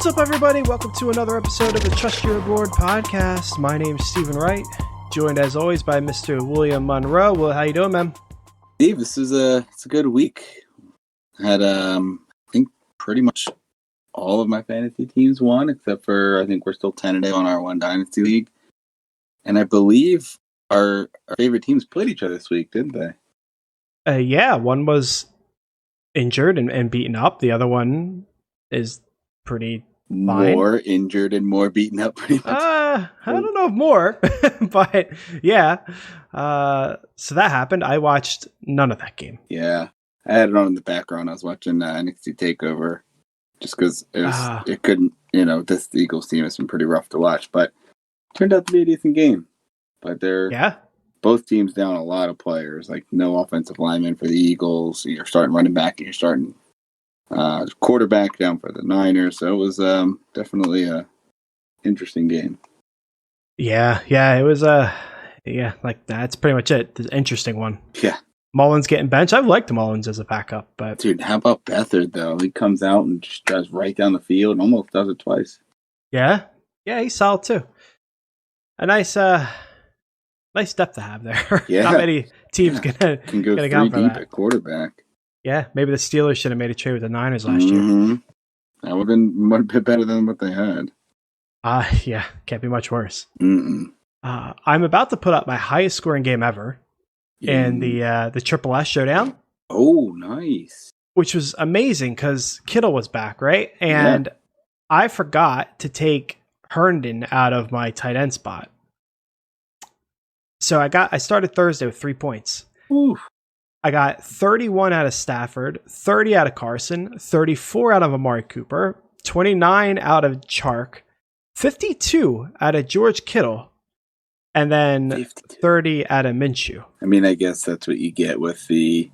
What's up, everybody? Welcome to another episode of the Trust Your Board podcast. My name's Stephen Wright, joined as always by Mr. William Monroe. Well, how you doing, man? Steve, this is it's a good week. Had I think pretty much all of my fantasy teams won, except for I think we're still tentative on our one dynasty league. And I believe our favorite teams played each other this week, didn't they? Yeah, one was injured and beaten up. The other one is pretty fine. More injured and more beaten up, pretty much. I don't know if more, but yeah. So that happened. I watched none of that game. Yeah, I had it on in the background. I was watching NXT TakeOver just because it couldn't. This Eagles team has been pretty rough to watch, but it turned out to be a decent game. But they're both teams down a lot of players, like no offensive lineman for the Eagles. You're starting running back and you're starting quarterback down for the Niners. So it was definitely a interesting game. Yeah, it was like that's pretty much it. The interesting one. Yeah. Mullins getting benched. I've liked Mullins as a backup, but dude, how about Beathard though? He comes out and just drives right down the field and almost does it twice. Yeah, he's solid too. A nice step to have there. Yeah. Not many teams can go three deep at quarterback. Yeah, maybe the Steelers should have made a trade with the Niners last year. That would have been a bit better than what they had. Yeah, can't be much worse. I'm about to put up my highest scoring game ever in the Triple S Showdown. Oh, nice. Which was amazing because Kittle was back, right? And I forgot to take Herndon out of my tight end spot. So I started Thursday with 3 points. Ooh. I got 31 out of Stafford, 30 out of Carson, 34 out of Amari Cooper, 29 out of Chark, 52 out of George Kittle, and then 52. 30 out of Minshew. I mean, I guess that's what you get with the,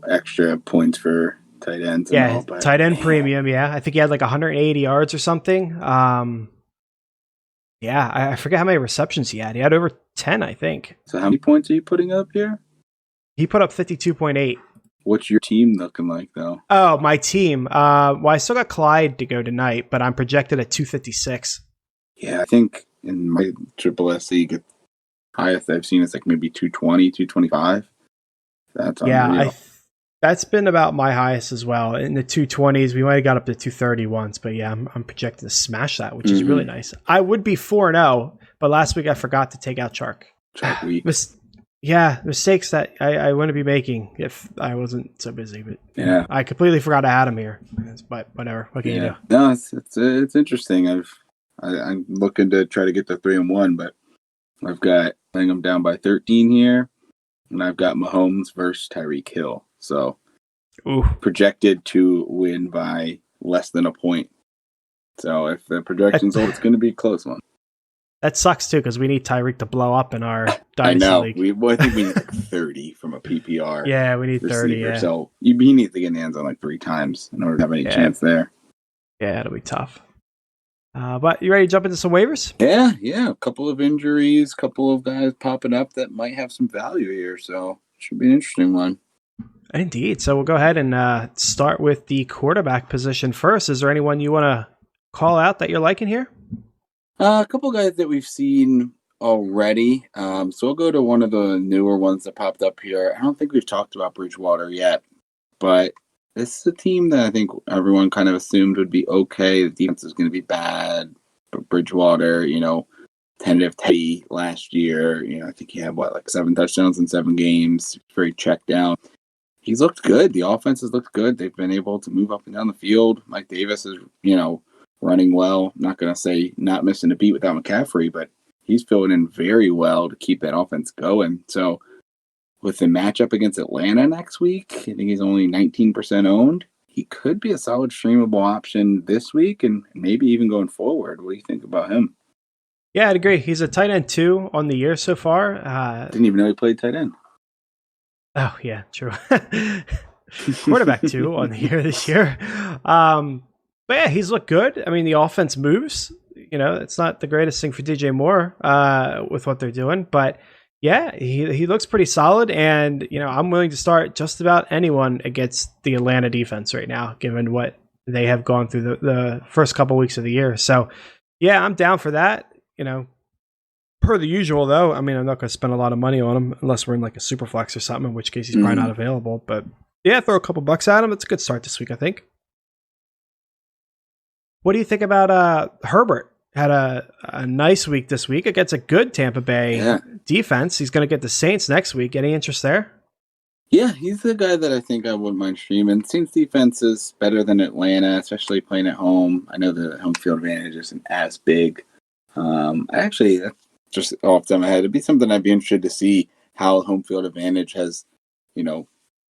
extra points for tight ends. Yeah, tight end premium. Yeah, I think he had like 180 yards or something. Yeah, I forget how many receptions he had. He had over 10, I think. So how many points are you putting up here? He put up 52.8. What's your team looking like, though? Oh, my team. Well, I still got Clyde to go tonight, but I'm projected at 256. Yeah, I think in my Triple S league, highest I've seen is like maybe 220, 225. That's unreal. That's been about my highest as well. In the 220s, we might have got up to 230 once, but yeah, I'm projected to smash that, which is really nice. I would be 4-0, but last week I forgot to take out Chark. Chark week. Mistakes that I wouldn't be making if I wasn't so busy. But yeah, I completely forgot I had him here. But whatever. What can you do? No, it's interesting. I'm looking to try to get to 3-1, but I've got them down by 13 here, and I've got Mahomes versus Tyreek Hill. So projected to win by less than a point. So if the projection's hold, it's going to be a close one. That sucks too, because we need Tyreek to blow up in our dynasty league. I think we need like 30 from a PPR. Yeah, we need receiver. 30. Yeah. So he needs to get in the end zone like 3 times in order to have any chance there. Yeah, it'll be tough. But you ready to jump into some waivers? Yeah. A couple of injuries, a couple of guys popping up that might have some value here. So it should be an interesting one. Indeed. So we'll go ahead and start with the quarterback position first. Is there anyone you want to call out that you're liking here? A couple guys that we've seen already. So we'll go to one of the newer ones that popped up here. I don't think we've talked about Bridgewater yet, but this is a team that I think everyone kind of assumed would be okay. The defense is going to be bad, but Bridgewater, tentative Teddy last year. I think he had 7 touchdowns in 7 games. Very checked down. He's looked good. The offense has looked good. They've been able to move up and down the field. Mike Davis is, running well. I'm not going to say not missing a beat without McCaffrey, but he's filling in very well to keep that offense going. So with the matchup against Atlanta next week, I think he's only 19% owned. He could be a solid streamable option this week and maybe even going forward. What do you think about him? Yeah, I'd agree. He's a tight end 2 on the year so far. Didn't even know he played tight end. Oh, yeah, true. Quarterback 2 on the year this year. But yeah, he's looked good. I mean, the offense moves. It's not the greatest thing for DJ Moore with what they're doing. But yeah, he looks pretty solid. And, I'm willing to start just about anyone against the Atlanta defense right now, given what they have gone through the first couple weeks of the year. So, yeah, I'm down for that. Per the usual, though, I mean, I'm not going to spend a lot of money on him unless we're in like a super flex or something, in which case he's probably not available. But yeah, throw a couple bucks at him. It's a good start this week, I think. What do you think about Herbert? Had a nice week this week against a good Tampa Bay defense. He's going to get the Saints next week. Any interest there? Yeah, he's the guy that I think I wouldn't mind streaming. Saints defense is better than Atlanta, especially playing at home. I know the home field advantage isn't as big. Actually, that's just off the top of my head. It'd be something I'd be interested to see how home field advantage has,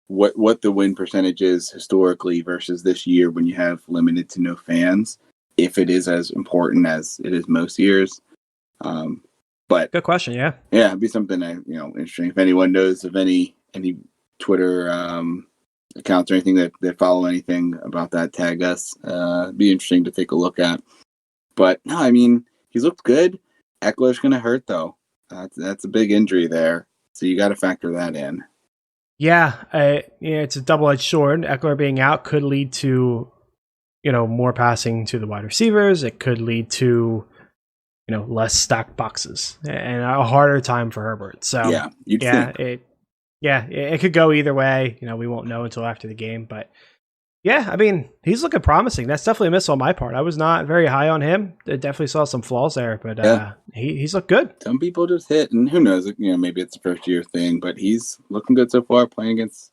what the win percentage is historically versus this year when you have limited to no fans, if it is as important as it is most years. But good question. Yeah, it'd be something interesting. If anyone knows of any Twitter accounts or anything that follow anything about that, tag us. It'd be interesting to take a look at. But no, I mean, he's looked good. Eckler's going to hurt though. That's a big injury there, so you got to factor that in. Yeah, it's a double-edged sword. Eckler being out could lead to, more passing to the wide receivers. It could lead to, less stacked boxes and a harder time for Herbert. So it could go either way. We won't know until after the game, but yeah, I mean, he's looking promising. That's definitely a miss on my part. I was not very high on him. I definitely saw some flaws there, but he's looked good. Some people just hit, and who knows? Maybe it's a first-year thing, but he's looking good so far. Playing against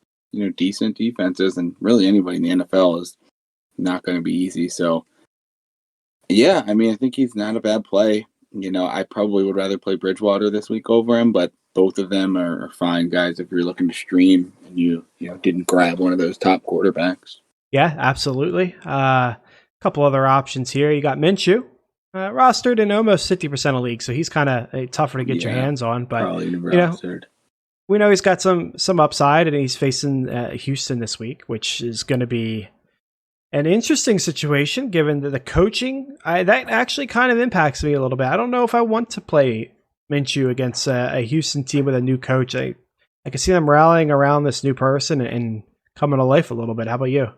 decent defenses, and really anybody in the NFL is not going to be easy. So, yeah, I mean, I think he's not a bad play. I probably would rather play Bridgewater this week over him, but both of them are fine guys if you're looking to stream and you didn't grab one of those top quarterbacks. Yeah, absolutely. A couple other options here. You got Minshew, rostered in almost 50% of leagues, so he's kind of tougher to get your hands on. But we know he's got some upside, and he's facing Houston this week, which is going to be an interesting situation given that the coaching that actually kind of impacts me a little bit. I don't know if I want to play Minshew against a Houston team with a new coach. I can see them rallying around this new person and coming to life a little bit. How about you?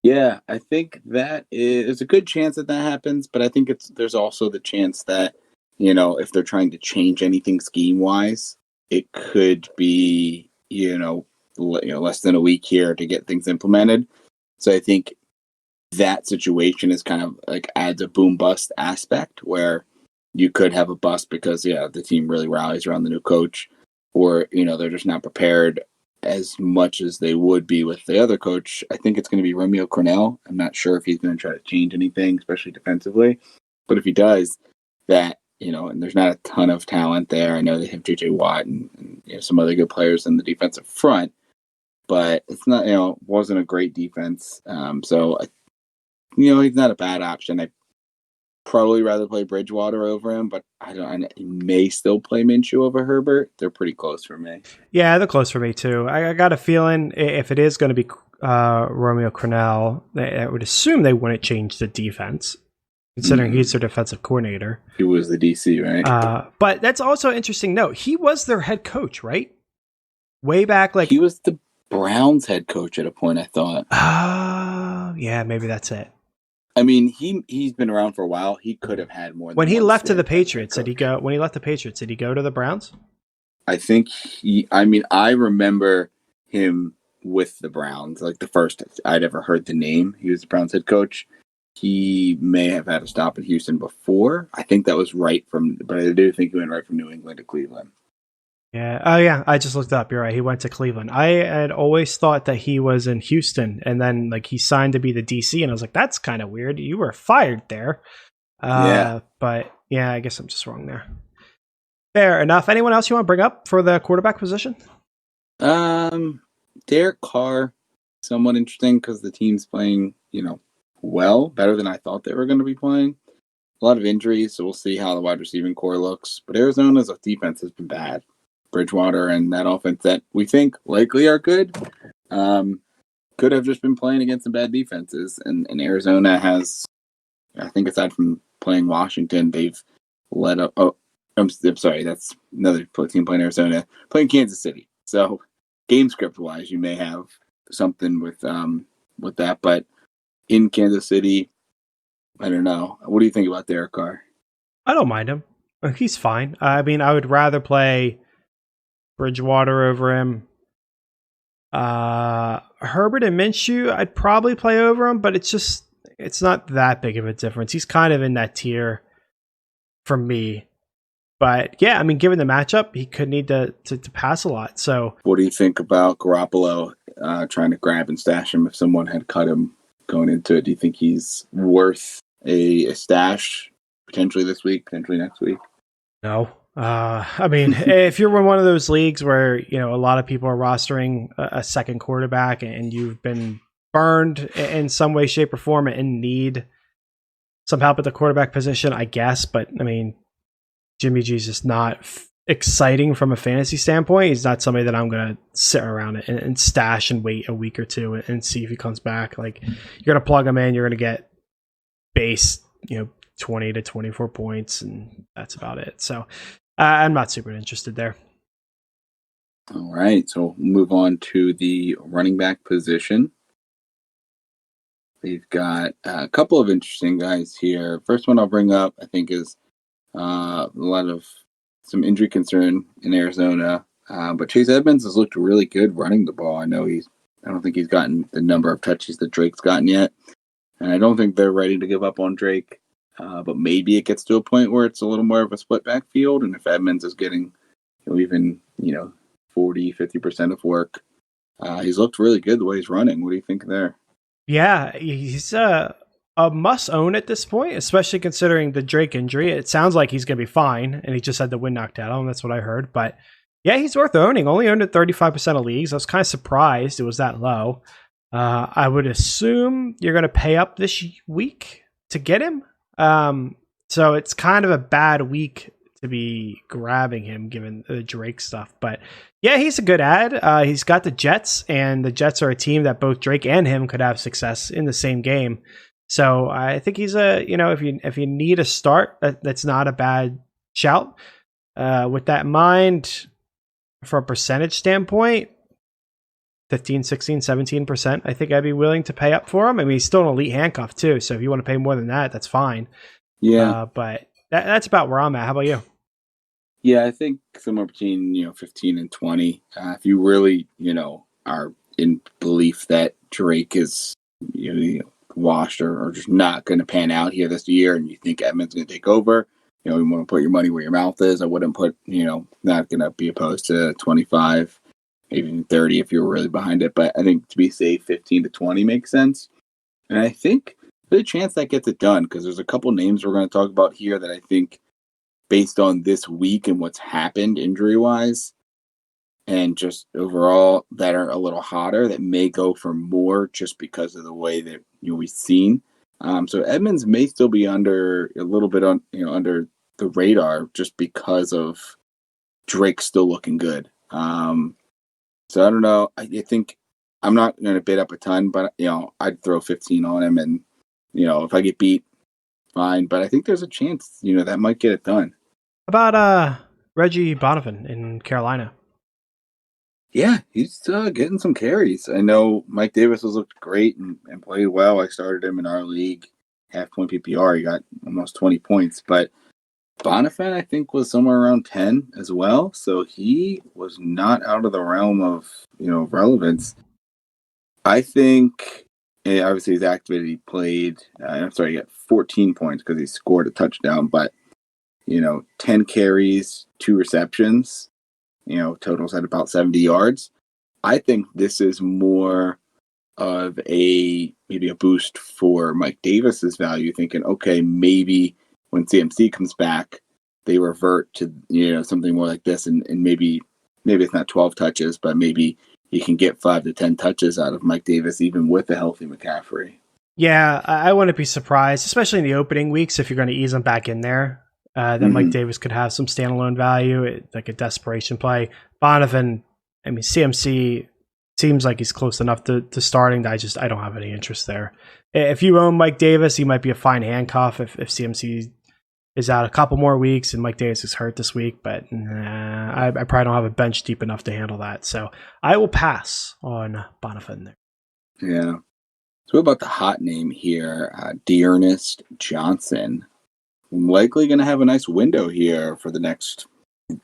Yeah, I think that is a good chance that happens, but I think there's also the chance that, if they're trying to change anything scheme-wise, it could be, less than a week here to get things implemented. So I think that situation is kind of like adds a boom-bust aspect where you could have a bust because, the team really rallies around the new coach, or, they're just not prepared as much as they would be with the other coach. I think it's going to be Romeo Crennel. I'm not sure if he's going to try to change anything, especially defensively. But if he does, that, and there's not a ton of talent there. I know they have J.J. Watt and some other good players in the defensive front, but it's not, wasn't a great defense. So, he's not a bad option. I probably rather play Bridgewater over him, but I may still play Minshew over Herbert. They're pretty close for me. Yeah, they're close for me too. I got a feeling if it is going to be Romeo Crennel, I would assume they wouldn't change the defense, considering he's their defensive coordinator. He was the DC, right? But that's also an interesting note. He was their head coach, right? Way back, he was the Browns head coach at a point, I thought. Yeah, maybe that's it. I mean, he's been around for a while. He could have had more. When he left to the Patriots, did he go? When he left the Patriots, did he go to the Browns? I think I remember him with the Browns. Like the first I'd ever heard the name. He was the Browns head coach. He may have had a stop in Houston before. I think that was but I do think he went right from New England to Cleveland. Yeah. Oh, yeah. I just looked up. You're right. He went to Cleveland. I had always thought that he was in Houston, and then he signed to be the DC, and I was like, that's kind of weird. You were fired there. But yeah, I guess I'm just wrong there. Fair enough. Anyone else you want to bring up for the quarterback position? Derek Carr, somewhat interesting because the team's playing, better than I thought they were going to be playing. A lot of injuries, so we'll see how the wide receiving core looks. But Arizona's defense has been bad. Bridgewater and that offense that we think likely are good could have just been playing against some bad defenses. And Arizona has, I think aside from playing Washington, they've let up. Oh, I'm sorry, that's another team playing Arizona, playing Kansas City. So game script wise, you may have something with that. But in Kansas City. I don't know. What do you think about Derek Carr? I don't mind him. He's fine. I mean, I would rather play Bridgewater over him. Herbert and Minshew, I'd probably play over him, but it's not that big of a difference. He's kind of in that tier for me. But yeah, I mean, given the matchup, he could need to pass a lot. So what do you think about Garoppolo trying to grab and stash him if someone had cut him going into it? Do you think he's worth a stash potentially this week, potentially next week? no. I mean, if you're in one of those leagues where a lot of people are rostering a second quarterback and you've been burned in some way, shape, or form and need some help at the quarterback position, I guess. But I mean, Jimmy G's just not exciting from a fantasy standpoint. He's not somebody that I'm going to sit around and stash and wait a week or two and see if he comes back. Like, you're going to plug him in, you're going to get base, 20 to 24 points, and that's about it. So I'm not super interested there. All right, so we'll move on to the running back position. We've got a couple of interesting guys here. First one I'll bring up, I think, is a lot of some injury concern in Arizona. But Chase Edmonds has looked really good running the ball. I don't think he's gotten the number of touches that Drake's gotten yet. And I don't think they're ready to give up on Drake. But maybe it gets to a point where it's a little more of a split backfield. And if Edmonds is getting even 40, 50% of work, he's looked really good the way he's running. What do you think there? Yeah, he's a must own at this point, especially considering the Drake injury. It sounds like he's going to be fine, and he just had the wind knocked out of him. That's what I heard. But yeah, he's worth owning. Only owned at 35% of leagues. I was kind of surprised it was that low. I would assume you're going to pay up this week to get him. So it's kind of a bad week to be grabbing him given the Drake stuff. But yeah, he's a good ad. He's got the Jets, and the Jets are a team that both Drake and him could have success in the same game. So I think he's if you need a start, that's not a bad shout. With that in mind, from a percentage standpoint, 15, 16, 17%, I think I'd be willing to pay up for him. I mean, he's still an elite handcuff too. So if you want to pay more than that, that's fine. Yeah. But that's about where I'm at. How about you? Yeah, I think somewhere between 15 and 20. If you really are in belief that Drake is washed or just not going to pan out here this year, and you think Edmonds going to take over, you want to put your money where your mouth is. I wouldn't put not going to be opposed to 25, maybe even 30 if you were really behind it. But I think to be safe, 15 to 20 makes sense. And I think there's a chance that gets it done because there's a couple names we're going to talk about here that I think, based on this week and what's happened injury-wise and just overall, that are a little hotter, that may go for more just because of the way that we've seen. So Edmonds may still be under a little bit under the radar just because of Drake still looking good. So I don't know. I think I'm not going to bid up a ton, but I'd throw 15 on him, and if I get beat, fine. But I think there's a chance that might get it done. How about Reggie Bonifant in Carolina? Yeah, he's getting some carries. I know Mike Davis has looked great and played well. I started him in our league, half-point PPR. He got almost 20 points. But Bonifant, I think, was somewhere around 10 as well. So he was not out of the realm of, relevance. I think, obviously, he's activated. He played, he got 14 points because he scored a touchdown. But, 10 carries, 2 receptions. Totals at about 70 yards. I think this is more of maybe a boost for Mike Davis's value, thinking, okay, maybe when CMC comes back, they revert to, something more like this. And maybe it's not 12 touches, but maybe he can get 5 to 10 touches out of Mike Davis, even with a healthy McCaffrey. Yeah, I wouldn't be surprised, especially in the opening weeks, if you're going to ease him back in there. Then Mike Davis could have some standalone value, like a desperation play. Bonifant, I mean, CMC seems like he's close enough to starting that I don't have any interest there. If you own Mike Davis, he might be a fine handcuff if CMC is out a couple more weeks and Mike Davis is hurt this week, but I probably don't have a bench deep enough to handle that. So I will pass on Bonifant there. Yeah. So what about the hot name here, Dearness Johnson? Likely going to have a nice window here for the next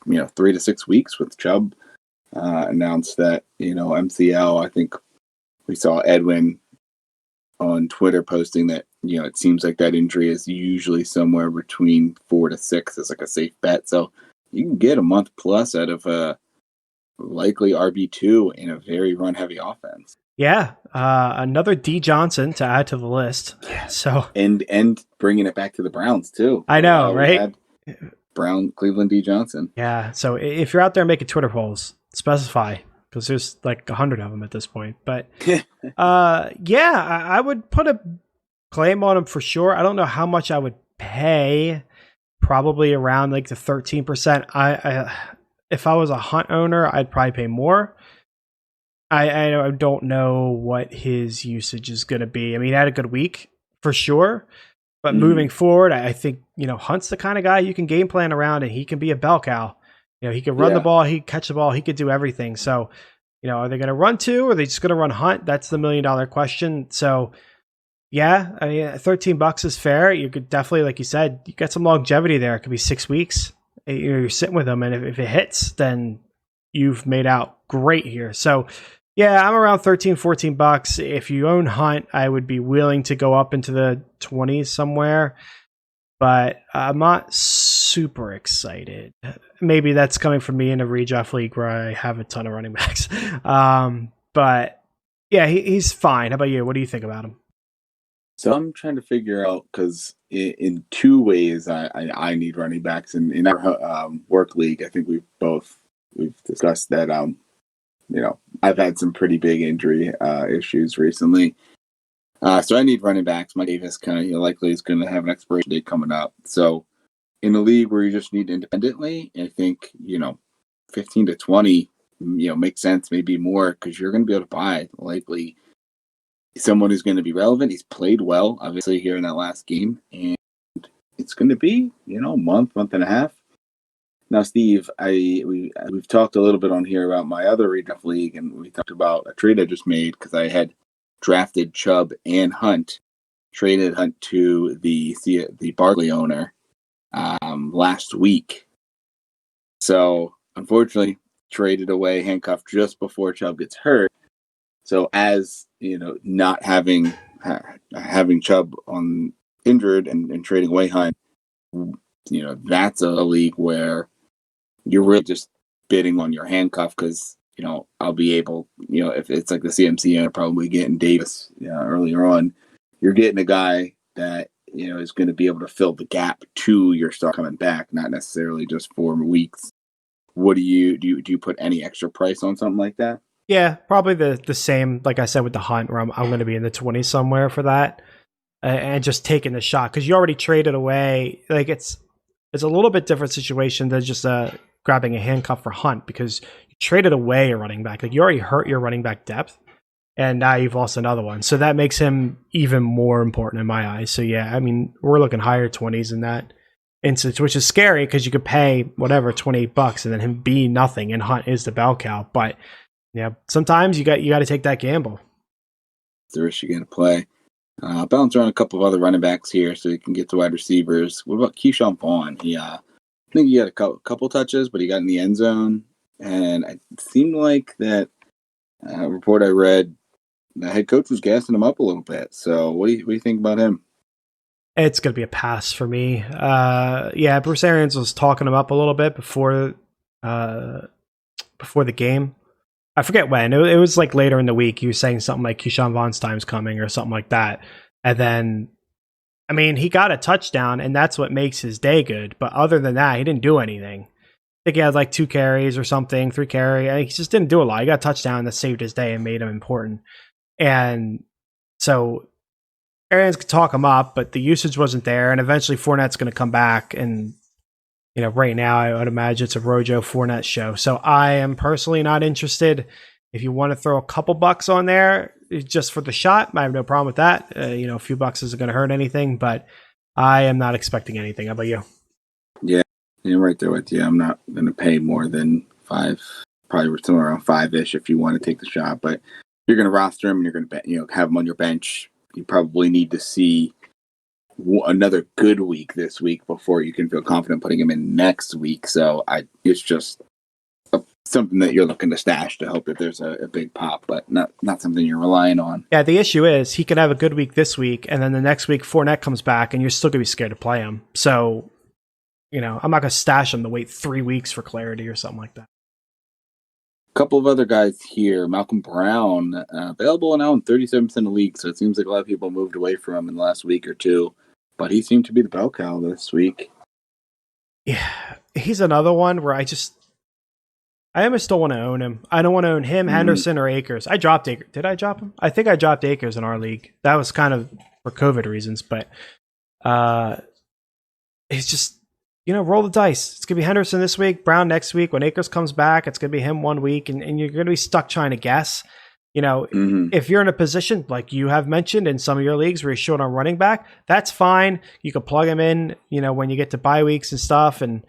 3 to 6 weeks with Chubb announced that MCL. I think we saw Edwin on Twitter posting that it seems like that injury is usually somewhere between 4 to 6 as like a safe bet. So you can get a month plus out of a likely RB2 in a very run heavy offense. Yeah, another D Johnson to add to the list. Yeah. So and bringing it back to the Browns too. I know, right? Cleveland D Johnson. Yeah. So if you're out there making Twitter polls, specify because there's like 100 of them at this point. But I would put a claim on him for sure. I don't know how much I would pay. Probably around like the 13%. I if I was a Hunt owner, I'd probably pay more. I don't know what his usage is going to be. I mean, he had a good week for sure, but moving forward, I think Hunt's the kind of guy you can game plan around, and he can be a bell cow. He can run the ball, he can catch the ball, he could do everything. So, are they going to run two, or are they just going to run Hunt? That's the $1 million question. So, yeah, I mean, $13 is fair. You could definitely, like you said, you got some longevity there. It could be 6 weeks. You're sitting with them, and if it hits, then you've made out great here. So, yeah, I'm around $13-14. If you own Hunt, I would be willing to go up into the 20s somewhere, but I'm not super excited. Maybe that's coming from me in a redraft league where I have a ton of running backs. But yeah, he's fine. How about you? What do you think about him? So I'm trying to figure out, because in two ways I need running backs. In our work league, I think we've discussed that I've had some pretty big injury issues recently. So I need running backs. Mike Davis kind of likely is going to have an expiration date coming up. So in a league where you just need independently, I think 15 to 20 makes sense, maybe more, because you're going to be able to buy likely someone who's going to be relevant. He's played well, obviously, here in that last game, and it's going to be month and a half. Now, Steve, we've talked a little bit on here about my other redraft league, and we talked about a trade I just made because I had drafted Chubb and Hunt, traded Hunt to the Barkley owner last week. So, unfortunately, traded away handcuffed just before Chubb gets hurt. So, as not having Chubb on injured and trading away Hunt, that's a league where you're really just bidding on your handcuff, because I'll be able, if it's like the CMC and probably getting Davis earlier on, you're getting a guy that is going to be able to fill the gap to your star coming back, not necessarily just 4 weeks. What do you put any extra price on something like that? Yeah, probably the same, like I said, with the Hunt, where I'm going to be in the 20s somewhere for that, and just taking the shot, because you already traded away. Like it's a little bit different situation than just grabbing a handcuff for Hunt, because you traded away a running back. Like you already hurt your running back depth, and now you've lost another one. So that makes him even more important in my eyes. So yeah, I mean, we're looking higher 20s in that instance, which is scary because you could pay whatever $28 and then him be nothing, and Hunt is the bell cow. But yeah, sometimes you got to take that gamble. The risk you got to play. Bounce around a couple of other running backs here so you can get to wide receivers. What about Keyshawn Vaughn? I think he had a couple touches, but he got in the end zone, and it seemed like that report I read, the head coach was gassing him up a little bit. So what do you think about him? It's going to be a pass for me. Yeah, Bruce Arians was talking him up a little bit before the game. I forget when. It was like later in the week. He was saying something like Keyshawn Vaughn's time's coming or something like that. And then, I mean, he got a touchdown, and that's what makes his day good. But other than that, he didn't do anything. I think he had like 2 carries or something, 3 carries. He just didn't do a lot. He got a touchdown that saved his day and made him important. And so Arians could talk him up, but the usage wasn't there. And eventually Fournette's going to come back. And, right now I would imagine it's a Rojo Fournette show. So I am personally not interested. If you want to throw a couple bucks on there just for the shot, I have no problem with that. A few bucks isn't going to hurt anything, but I am not expecting anything. How about you? Yeah, I'm right there with you. I'm not going to pay more than 5, probably somewhere around 5-ish if you want to take the shot. But you're going to roster him and you're going to have him on your bench, you probably need to see another good week this week before you can feel confident putting him in next week. So it's just something that you're looking to stash to hope that there's a big pop, but not something you're relying on. Yeah, the issue is he could have a good week this week, and then the next week Fournette comes back, and you're still going to be scared to play him. So, I'm not going to stash him to wait 3 weeks for clarity or something like that. A couple of other guys here. Malcolm Brown, available now in 37% of leagues, so it seems like a lot of people moved away from him in the last week or two, but he seemed to be the bell cow this week. Yeah, he's another one where I almost don't want to own him. I don't want to own him, Henderson, or Akers. I dropped Akers. Did I drop him? I think I dropped Akers in our league. That was kind of for COVID reasons, but it's just, roll the dice. It's going to be Henderson this week, Brown next week. When Akers comes back, it's going to be him 1 week, and you're going to be stuck trying to guess. If you're in a position like you have mentioned in some of your leagues where you're short on running back, that's fine. You can plug him in, when you get to bye weeks and stuff, and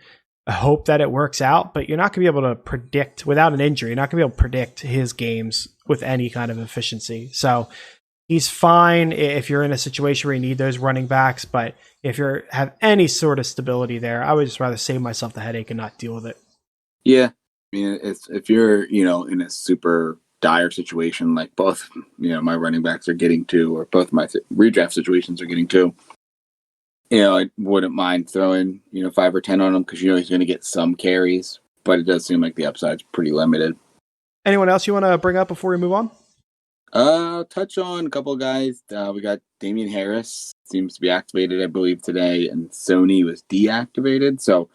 hope that it works out. But you're not going to be able to predict without an injury. You're not going to be able to predict his games with any kind of efficiency. So he's fine if you're in a situation where you need those running backs. But if you have any sort of stability there, I would just rather save myself the headache and not deal with it. Yeah, I mean, if you're in a super dire situation like both my running backs are getting to, or both my redraft situations are getting to, I wouldn't mind throwing 5 or 10 on him because he's going to get some carries, but it does seem like the upside's pretty limited. Anyone else you want to bring up before we move on? Touch on a couple of guys. We got Damian Harris, seems to be activated, I believe, today, and Sony was deactivated. So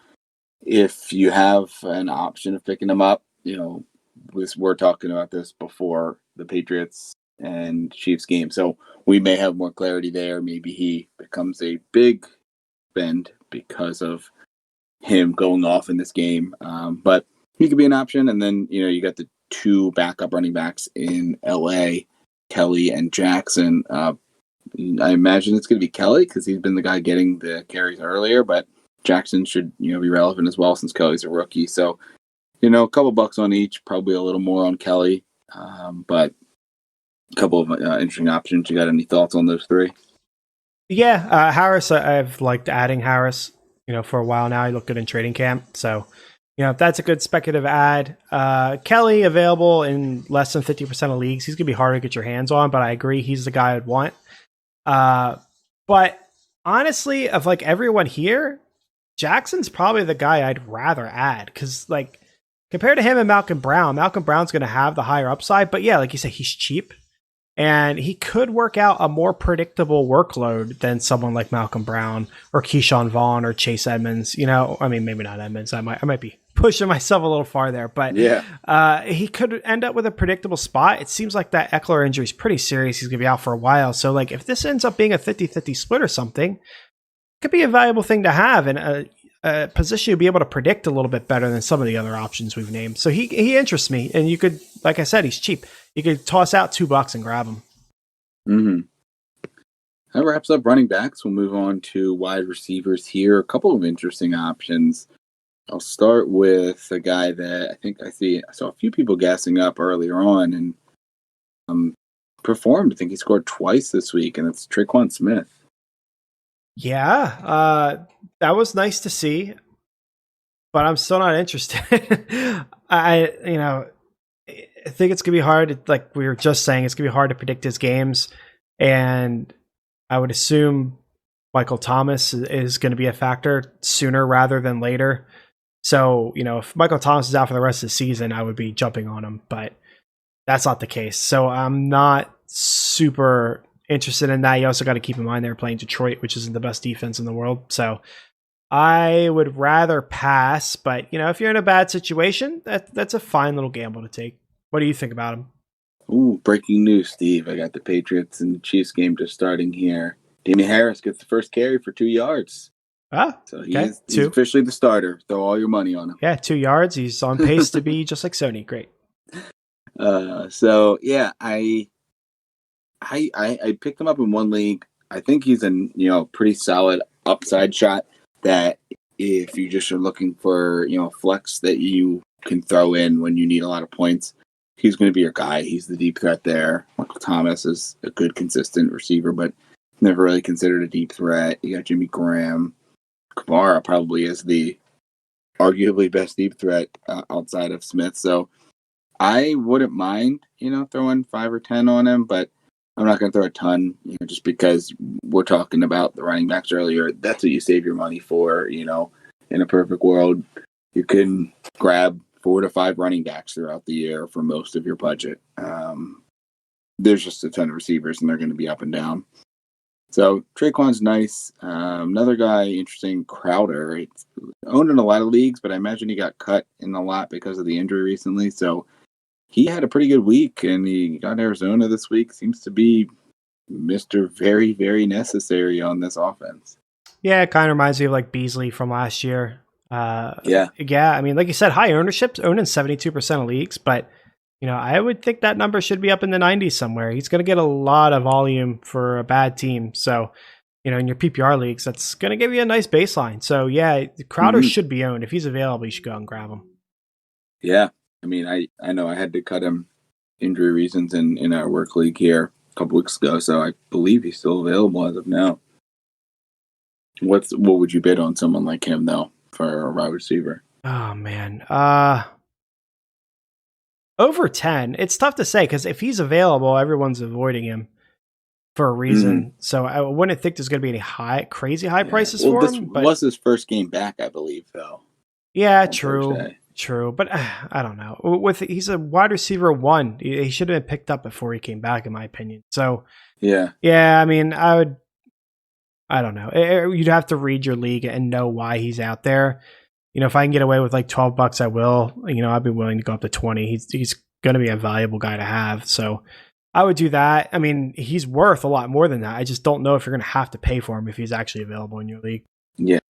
if you have an option of picking him up, we're talking about this before the Patriots and Chiefs game, so we may have more clarity there. Maybe he becomes a big spend because of him going off in this game, but he could be an option. And then you got the 2 backup running backs in LA, Kelly and Jackson. I imagine it's going to be Kelly because he's been the guy getting the carries earlier, but Jackson should be relevant as well since Kelly's a rookie. So a couple bucks on each, probably a little more on Kelly, but a couple of interesting options. You got any thoughts on those 3? Yeah, Harris, I've liked adding Harris, for a while now. I look good in trading camp. So, if that's a good speculative add. Kelly, available in less than 50% of leagues. He's going to be hard to get your hands on, but I agree he's the guy I'd want. But honestly, of everyone here, Jackson's probably the guy I'd rather add because, compared to him and Malcolm Brown's going to have the higher upside. But yeah, like you said, he's cheap. And he could work out a more predictable workload than someone like Malcolm Brown or Keyshawn Vaughn or Chase Edmonds. Maybe not Edmonds. I might be pushing myself a little far there, but yeah, he could end up with a predictable spot. It seems like that Eckler injury is pretty serious. He's going to be out for a while. So if this ends up being a 50-50 split or something, it could be a valuable thing to have and a position you'll be able to predict a little bit better than some of the other options we've named. So he interests me. And you could, like I said, he's cheap. You could toss out $2 and grab him. Mm-hmm. That wraps up running backs. We'll move on to wide receivers here. A couple of interesting options. I'll start with a guy that I think I saw a few people gassing up earlier on and performed. I think he scored twice this week, and it's Tre'Quan Smith. Yeah, that was nice to see, but I'm still not interested. I think it's going to be hard. Like we were just saying, it's going to be hard to predict his games. And I would assume Michael Thomas is going to be a factor sooner rather than later. So, if Michael Thomas is out for the rest of the season, I would be jumping on him, but that's not the case. So I'm not super interested in that. You also got to keep in mind they're playing Detroit, which isn't the best defense in the world. So I would rather pass, but if you're in a bad situation, that's a fine little gamble to take. What do you think about him? Ooh, breaking news, Steve. I got the Patriots and Chiefs game just starting here. Damian Harris gets the first carry for 2 yards. So he's officially the starter. Throw all your money on him. Yeah, 2 yards. He's on pace to be just like Sony. Great. So yeah, I picked him up in one league. I think he's a pretty solid upside shot that if you just are looking for flex that you can throw in when you need a lot of points. he's going to be your guy. He's the deep threat there. Michael Thomas is a good, consistent receiver, but never really considered a deep threat. You got Jimmy Graham. Kamara probably is the arguably best deep threat outside of Smith. So I wouldn't mind, throwing 5 or 10 on him, but I'm not going to throw a ton, just because we're talking about the running backs earlier. That's what you save your money for, in a perfect world. You can grab 4 to 5 running backs throughout the year for most of your budget. There's just a ton of receivers, and they're going to be up and down. So Traquan's nice. Another guy, interesting, Crowder. It's owned in a lot of leagues, but I imagine he got cut in a lot because of the injury recently. So he had a pretty good week, and he got Arizona this week. Seems to be Mr. Very, very necessary on this offense. Yeah, it kind of reminds me of like Beasley from last year. Yeah. I mean, like you said, high ownership, owned in 72% of leagues, but I would think that number should be up in the 90s somewhere. He's going to get a lot of volume for a bad team. So, in your PPR leagues, that's going to give you a nice baseline. So, yeah, Crowder should be owned. If he's available, you should go and grab him. Yeah. I mean, I know I had to cut him injury reasons in our work league here a couple weeks ago, so I believe he's still available as of now. What would you bid on someone like him, though, for a wide receiver? Oh, man. Over 10. It's tough to say because if he's available, everyone's avoiding him for a reason. So I wouldn't think there's going to be any crazy high prices for him. But was his first game back, I believe, though. Yeah, true. But I don't know. He's a wide receiver 1. He should have been picked up before he came back, in my opinion. So yeah. I mean, I don't know. You'd have to read your league and know why he's out there. If I can get away with like $12, I will. I'd be willing to go up to 20. He's going to be a valuable guy to have. So I would do that. I mean, he's worth a lot more than that. I just don't know if you're going to have to pay for him if he's actually available in your league. Yeah.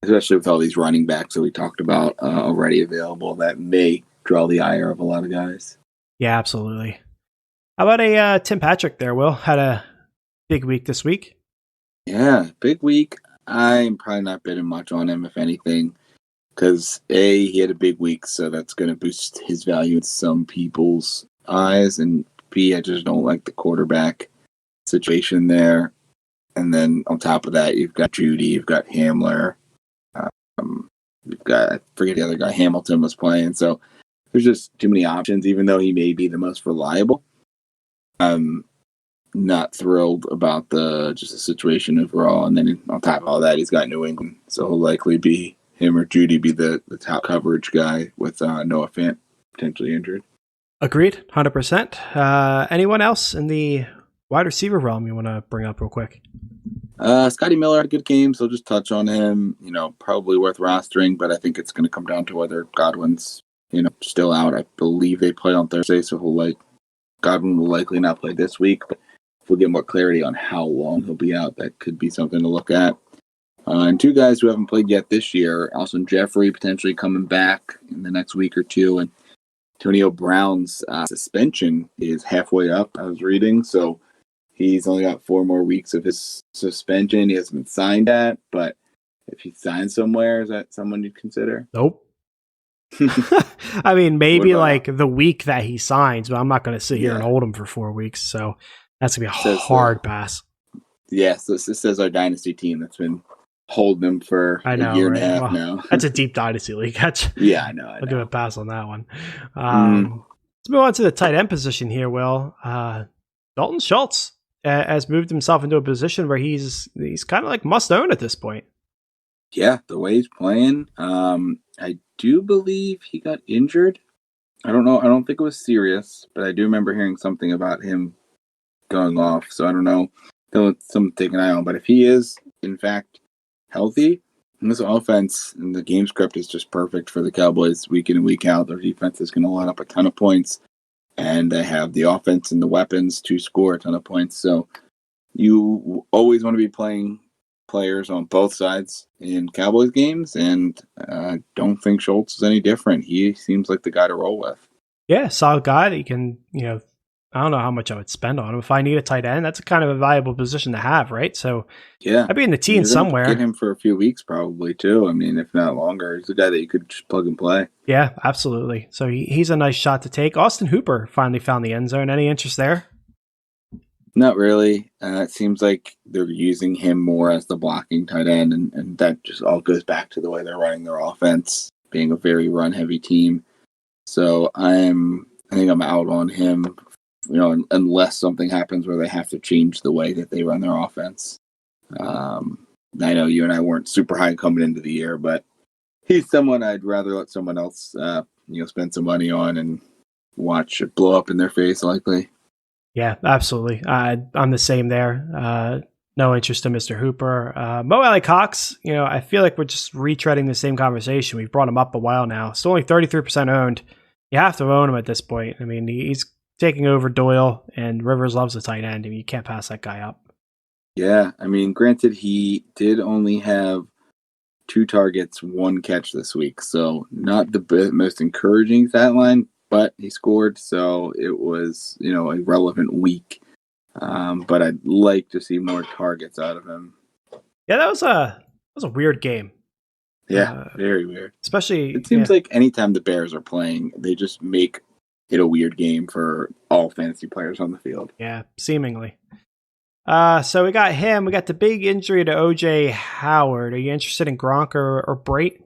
Especially with all these running backs that we talked about already available, that may draw the ire of a lot of guys. Yeah, absolutely. How about a Tim Patrick there, Will? Had a big week this week. Yeah, big week. I'm probably not bidding much on him, if anything. Because A, he had a big week, so that's going to boost his value in some people's eyes. And B, I just don't like the quarterback situation there. And then on top of that, you've got Judy, you've got Hamler, you've got, I forget the other guy, Hamilton was playing. So there's just too many options, even though he may be the most reliable. I'm not thrilled about the situation overall. And then on top of all that, he's got New England, so he'll likely be him or Judy be the top coverage guy with Noah Fant potentially injured. Agreed, 100%. Anyone else in the wide receiver realm you want to bring up real quick? Scotty Miller had a good game, so just touch on him. Probably worth rostering, but I think it's going to come down to whether Godwin's still out. I believe they play on Thursday, so Godwin will likely not play this week. But if we get more clarity on how long he'll be out, that could be something to look at. And 2 guys who haven't played yet this year, Alshon Jeffrey potentially coming back in the next week or 2, and Antonio Brown's suspension is halfway up, I was reading, so he's only got 4 more weeks of his suspension. He hasn't been signed at, but if he's signed somewhere, is that someone you'd consider? Nope. I mean, maybe like the week that he signs, but I'm not going to sit here and hold him for 4 weeks, so that's going to be a hard pass. Yeah, so this says our dynasty team that's been holding him for a year and a half now. That's a deep dynasty league. Yeah, I know. I'll give a pass on that one. Let's move on to the tight end position here, Will. Dalton Schultz has moved himself into a position where he's kind of like must own at this point. Yeah, the way he's playing. I do believe he got injured. I don't know. I don't think it was serious, but I do remember hearing something about him going off. So I don't know. Something to take an eye on. But if he is, in fact, healthy, and this offense and the game script is just perfect for the Cowboys week in and week out. Their defense is going to line up a ton of points, and they have the offense and the weapons to score a ton of points. So you always want to be playing players on both sides in Cowboys games, and I don't think Schultz is any different. He seems like the guy to roll with. Yeah, solid guy that you can, I don't know how much I would spend on him. If I need a tight end, that's a kind of a valuable position to have, right? So Yeah. I'd be in the And teens you're going to get somewhere. him for a few weeks probably too. I mean, if not longer. He's a guy that you could just plug and play. Yeah, absolutely. So he's a nice shot to take. Austin Hooper finally found the end zone. Any interest there? Not really. It seems like they're using him more as the blocking tight end, and that just all goes back to the way they're running their offense, being a very run-heavy team. So I think I'm out on him, unless something happens where they have to change the way that they run their offense. I know you and I weren't super high coming into the year, but he's someone I'd rather let someone else, spend some money on and watch it blow up in their face likely. Yeah, absolutely. I'm the same there. No interest in Mr. Hooper. Mo Alley Cox, I feel like we're just retreading the same conversation. We've brought him up a while now. Still only 33% owned. You have to own him at this point. I mean, he's taking over Doyle, and Rivers loves a tight end, and you can't pass that guy up. Yeah, I mean, granted, he did only have 2 targets, 1 catch this week, so not the most encouraging stat line, but he scored, so it was, a relevant week. But I'd like to see more targets out of him. Yeah, that was a weird game. Yeah, very weird. Especially, it seems like anytime the Bears are playing, they just make it a weird game for all fantasy players on the field. Yeah, seemingly. So we got him. We got the big injury to OJ Howard. Are you interested in Gronk or Brait?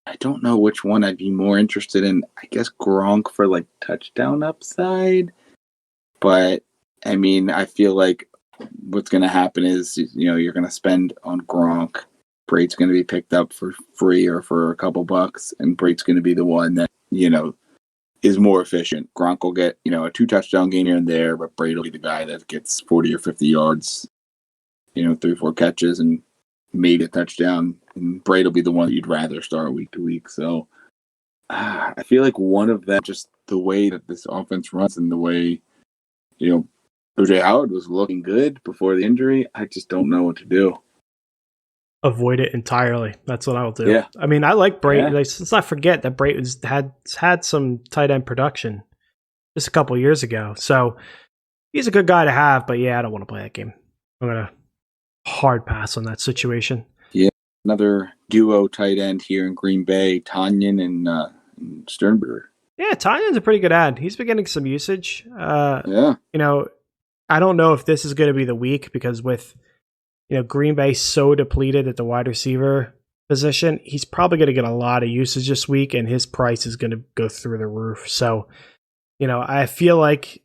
I don't know which one I'd be more interested in. I guess Gronk for like touchdown upside. But I mean, I feel like what's going to happen is, you're going to spend on Gronk. Brait's going to be picked up for free or for a couple bucks, and Brait's going to be the one that, is more efficient. Gronk will get, a 2 touchdown game here and there, but Brait will be the guy that gets 40 or 50 yards, 3-4 catches and maybe a touchdown. And Brait will be the one that you'd rather start week to week. So I feel like one of them, just the way that this offense runs and the way, OJ Howard was looking good before the injury, I just don't know what to do. Avoid it entirely. That's what I'll do. Yeah. I mean, I like Brait. Yeah. Let's not forget that Brait had some tight end production just a couple years ago. So he's a good guy to have, but yeah, I don't want to play that game. I'm going to hard pass on that situation. Yeah. Another duo tight end here in Green Bay, Tanyan and Sternberger. Yeah, Tanyan's a pretty good ad. He's been getting some usage. Yeah. I don't know if this is going to be the week because with Green Bay so depleted at the wide receiver position, he's probably going to get a lot of usage this week, and his price is going to go through the roof. So, I feel like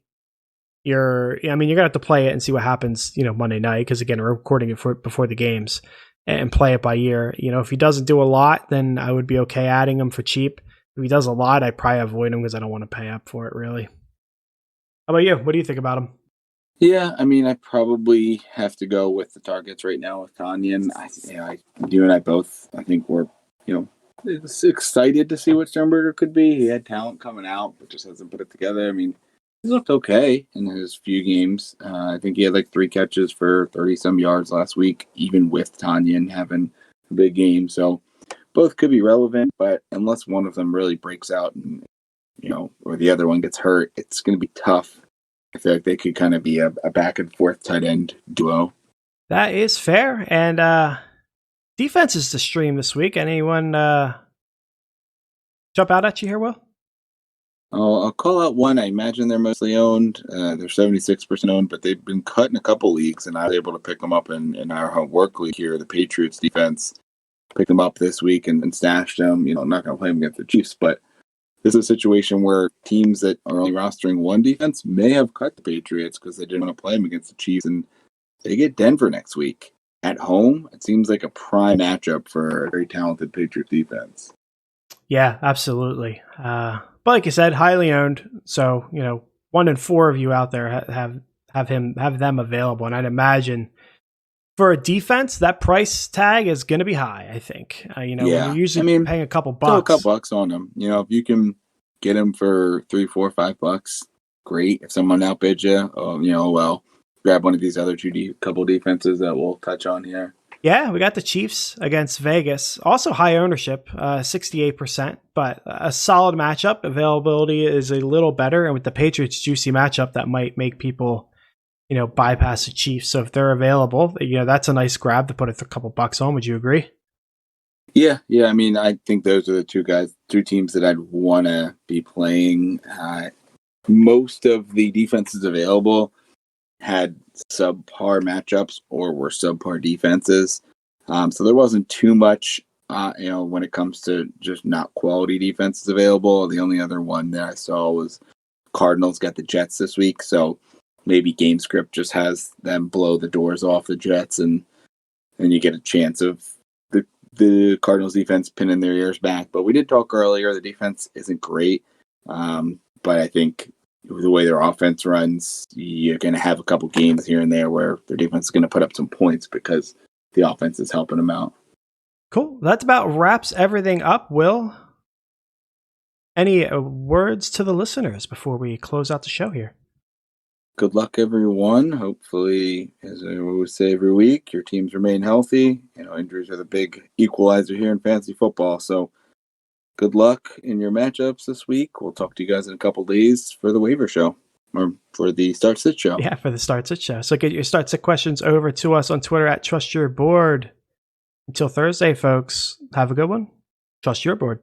you're going to have to play it and see what happens, Monday night, because again, we're recording it before the games and play it by ear. If he doesn't do a lot, then I would be okay adding him for cheap. If he does a lot, I'd probably avoid him because I don't want to pay up for it, really. How about you? What do you think about him? Yeah, I mean, I probably have to go with the targets right now with Tanyan. You and I both, I think we're, excited to see what Sternberger could be. He had talent coming out, but just hasn't put it together. I mean, he looked okay in his few games. I think he had like 3 catches for 30-some yards last week, even with Tanyan having a big game. So both could be relevant, but unless one of them really breaks out and, or the other one gets hurt, it's going to be tough. I feel like they could kind of be a back and forth tight end duo. That is fair. And defenses to stream this week. Anyone jump out at you here, Will? I'll call out one. I imagine they're mostly owned. They're 76% owned, but they've been cut in a couple leagues, and I was able to pick them up in our work league here, the Patriots defense. Picked them up this week and stashed them. I'm not going to play them against the Chiefs, but this is a situation where teams that are only rostering one defense may have cut the Patriots because they didn't want to play them against the Chiefs, and they get Denver next week at home. It seems like a prime matchup for a very talented Patriots defense. Yeah, absolutely. But like you said, highly owned. So 1 in 4 of you out there have them available, and I'd imagine for a defense that price tag is going to be high. I think We're usually paying a couple bucks. Throw a couple bucks on them. If you can get them for $3, $4, $5, great. If someone outbids you, well, grab one of these other couple defenses that we'll touch on here. Yeah, we got the Chiefs against Vegas. Also high ownership, 68%, but a solid matchup. Availability is a little better, and with the Patriots juicy matchup, that might make people, bypass the Chiefs. So if they're available, that's a nice grab to put a couple bucks on. Would you agree? Yeah. I mean, I think those are the two teams that I'd want to be playing. Most of the defenses available had subpar matchups or were subpar defenses. So there wasn't too much, when it comes to just not quality defenses available. The only other one that I saw was Cardinals got the Jets this week. So maybe game script just has them blow the doors off the Jets, and you get a chance of the Cardinals defense pinning their ears back. But we did talk earlier, the defense isn't great. But I think the way their offense runs, you're going to have a couple games here and there where their defense is going to put up some points because the offense is helping them out. Cool. That's about wraps everything up, Will. Any words to the listeners before we close out the show here? Good luck, everyone. Hopefully, as I always say every week, your teams remain healthy. Injuries are the big equalizer here in fantasy football. So good luck in your matchups this week. We'll talk to you guys in a couple days for the waiver show, or for the Start Sit show. Yeah, for the Start Sit show. So get your Start Sit questions over to us on Twitter @TrustYourBoard. Until Thursday, folks, have a good one. Trust your board.